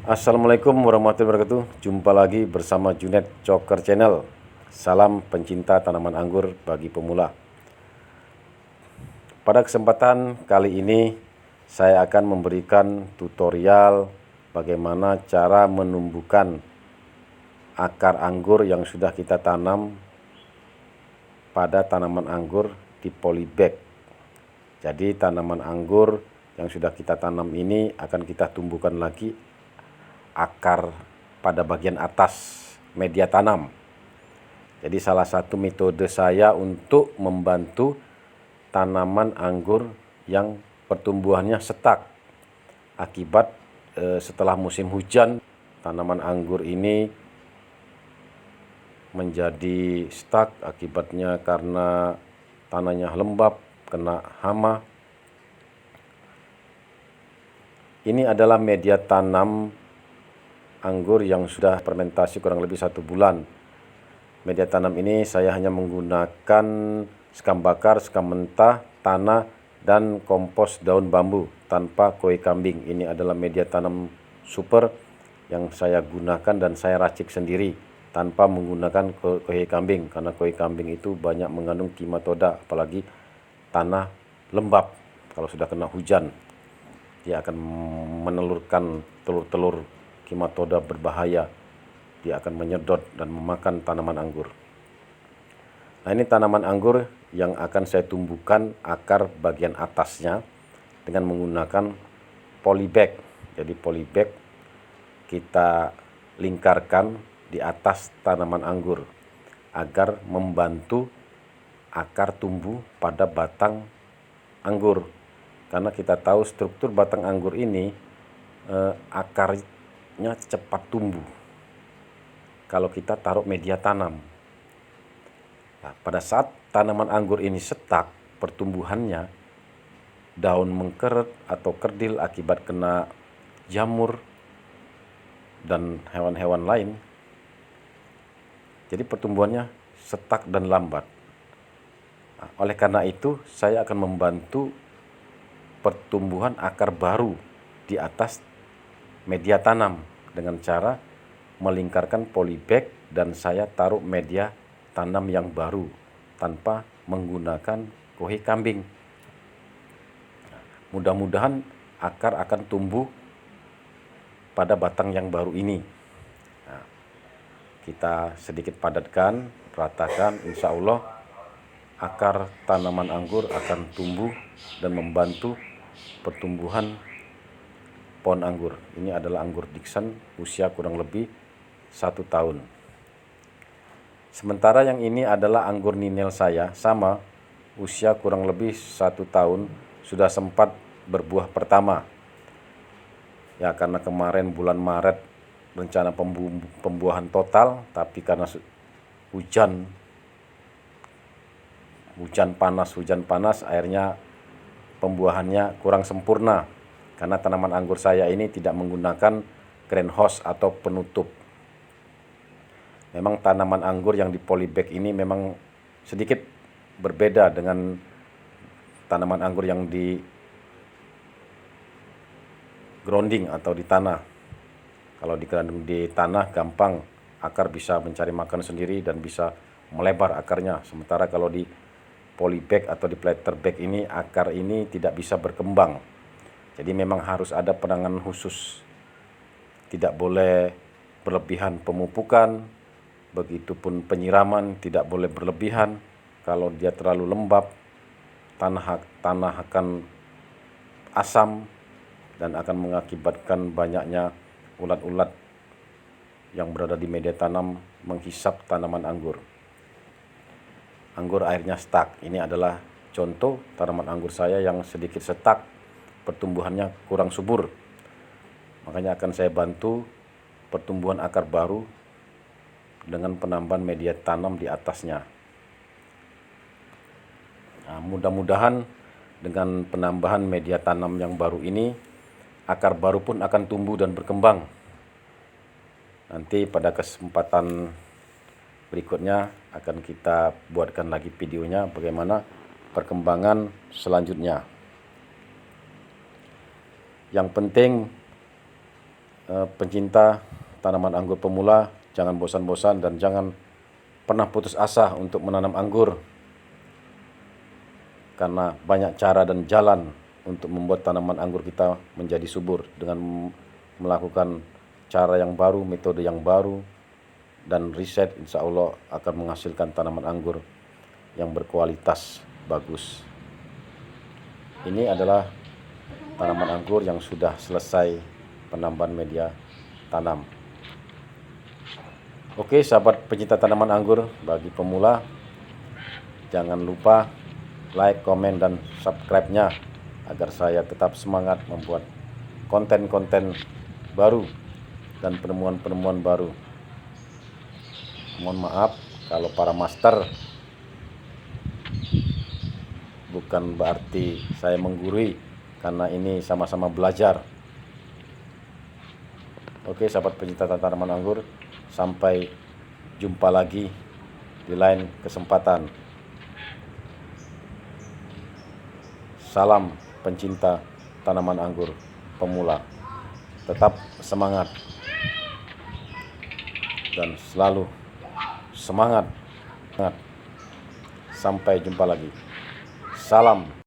Assalamualaikum warahmatullahi wabarakatuh. Jumpa lagi bersama Junet Coker Channel. Salam pencinta tanaman anggur bagi pemula. Pada kesempatan kali ini saya akan memberikan tutorial bagaimana cara menumbuhkan akar anggur yang sudah kita tanam pada tanaman anggur di polybag. Jadi tanaman anggur yang sudah kita tanam ini akan kita tumbuhkan lagi akar pada bagian atas media tanam. Jadi salah satu metode saya untuk membantu tanaman anggur yang pertumbuhannya stuck akibat setelah musim hujan tanaman anggur ini menjadi stuck akibatnya karena tanahnya lembab, kena hama. Ini adalah media tanam anggur yang sudah fermentasi kurang lebih 1 bulan. Media tanam ini saya hanya menggunakan sekam bakar, sekam mentah, tanah, dan kompos daun bambu tanpa koi kambing. Ini adalah media tanam super yang saya gunakan dan saya racik sendiri tanpa menggunakan koi kambing, karena koi kambing itu banyak mengandung kimatoda, apalagi tanah lembab. Kalau sudah kena hujan dia akan menelurkan telur-telur kimatoda berbahaya. Dia akan menyedot dan memakan tanaman anggur. Nah, ini tanaman anggur yang akan saya tumbuhkan akar bagian atasnya dengan menggunakan polybag. Jadi polybag kita lingkarkan di atas tanaman anggur agar membantu akar tumbuh pada batang anggur. Karena kita tahu struktur batang anggur ini akarnya cepat tumbuh kalau kita taruh media tanam. Nah, pada saat tanaman anggur ini stuck pertumbuhannya, daun mengkeret atau kerdil akibat kena jamur dan hewan-hewan lain, jadi pertumbuhannya stuck dan lambat. Nah, oleh karena itu saya akan membantu pertumbuhan akar baru di atas media tanam dengan cara melingkarkan polybag dan saya taruh media tanam yang baru tanpa menggunakan koi kambing. Mudah-mudahan akar akan tumbuh pada batang yang baru ini. Nah, kita sedikit padatkan, ratakan, insya Allah akar tanaman anggur akan tumbuh dan membantu pertumbuhan pohon anggur. Ini adalah anggur Dickson, usia kurang lebih 1 tahun. Sementara yang ini adalah anggur ninel saya, sama usia kurang lebih 1 tahun, sudah sempat berbuah pertama. Ya, karena kemarin bulan Maret rencana pembuahan total, tapi karena hujan panas akhirnya pembuahannya kurang sempurna, karena tanaman anggur saya ini tidak menggunakan greenhouse atau penutup. Memang tanaman anggur yang di polybag ini memang sedikit berbeda dengan tanaman anggur yang di grounding atau di tanah. Kalau di tanah gampang, akar bisa mencari makan sendiri dan bisa melebar akarnya. Sementara kalau di polybag atau di planter bag ini, akar ini tidak bisa berkembang. Jadi memang harus ada penanganan khusus. Tidak boleh berlebihan pemupukan, begitupun penyiraman tidak boleh berlebihan. Kalau dia terlalu lembab, tanah akan asam dan akan mengakibatkan banyaknya ulat-ulat yang berada di media tanam menghisap tanaman anggur. Anggur akhirnya stuck. Ini adalah contoh tanaman anggur saya yang sedikit stuck, pertumbuhannya kurang subur. Makanya akan saya bantu pertumbuhan akar baru dengan penambahan media tanam di atasnya. Nah, mudah-mudahan dengan penambahan media tanam yang baru ini, akar baru pun akan tumbuh dan berkembang. Nanti pada kesempatan berikutnya akan kita buatkan lagi videonya bagaimana perkembangan selanjutnya. Yang penting pencinta tanaman anggur pemula, jangan bosan-bosan dan jangan pernah putus asa untuk menanam anggur, karena banyak cara dan jalan untuk membuat tanaman anggur kita menjadi subur dengan melakukan cara yang baru, metode yang baru, dan riset. Insya Allah akan menghasilkan tanaman anggur yang berkualitas bagus. Ini adalah tanaman anggur yang sudah selesai penambahan media tanam. Oke sahabat pencinta tanaman anggur, bagi pemula jangan lupa like, komen, dan subscribe-nya agar saya tetap semangat membuat konten-konten baru dan penemuan-penemuan baru. Mohon maaf kalau para master, bukan berarti saya menggurui, karena ini sama-sama belajar. Oke sahabat pencinta tanaman anggur, sampai jumpa lagi di lain kesempatan. Salam pencinta tanaman anggur pemula, tetap semangat dan selalu semangat. Sampai jumpa lagi. Salam.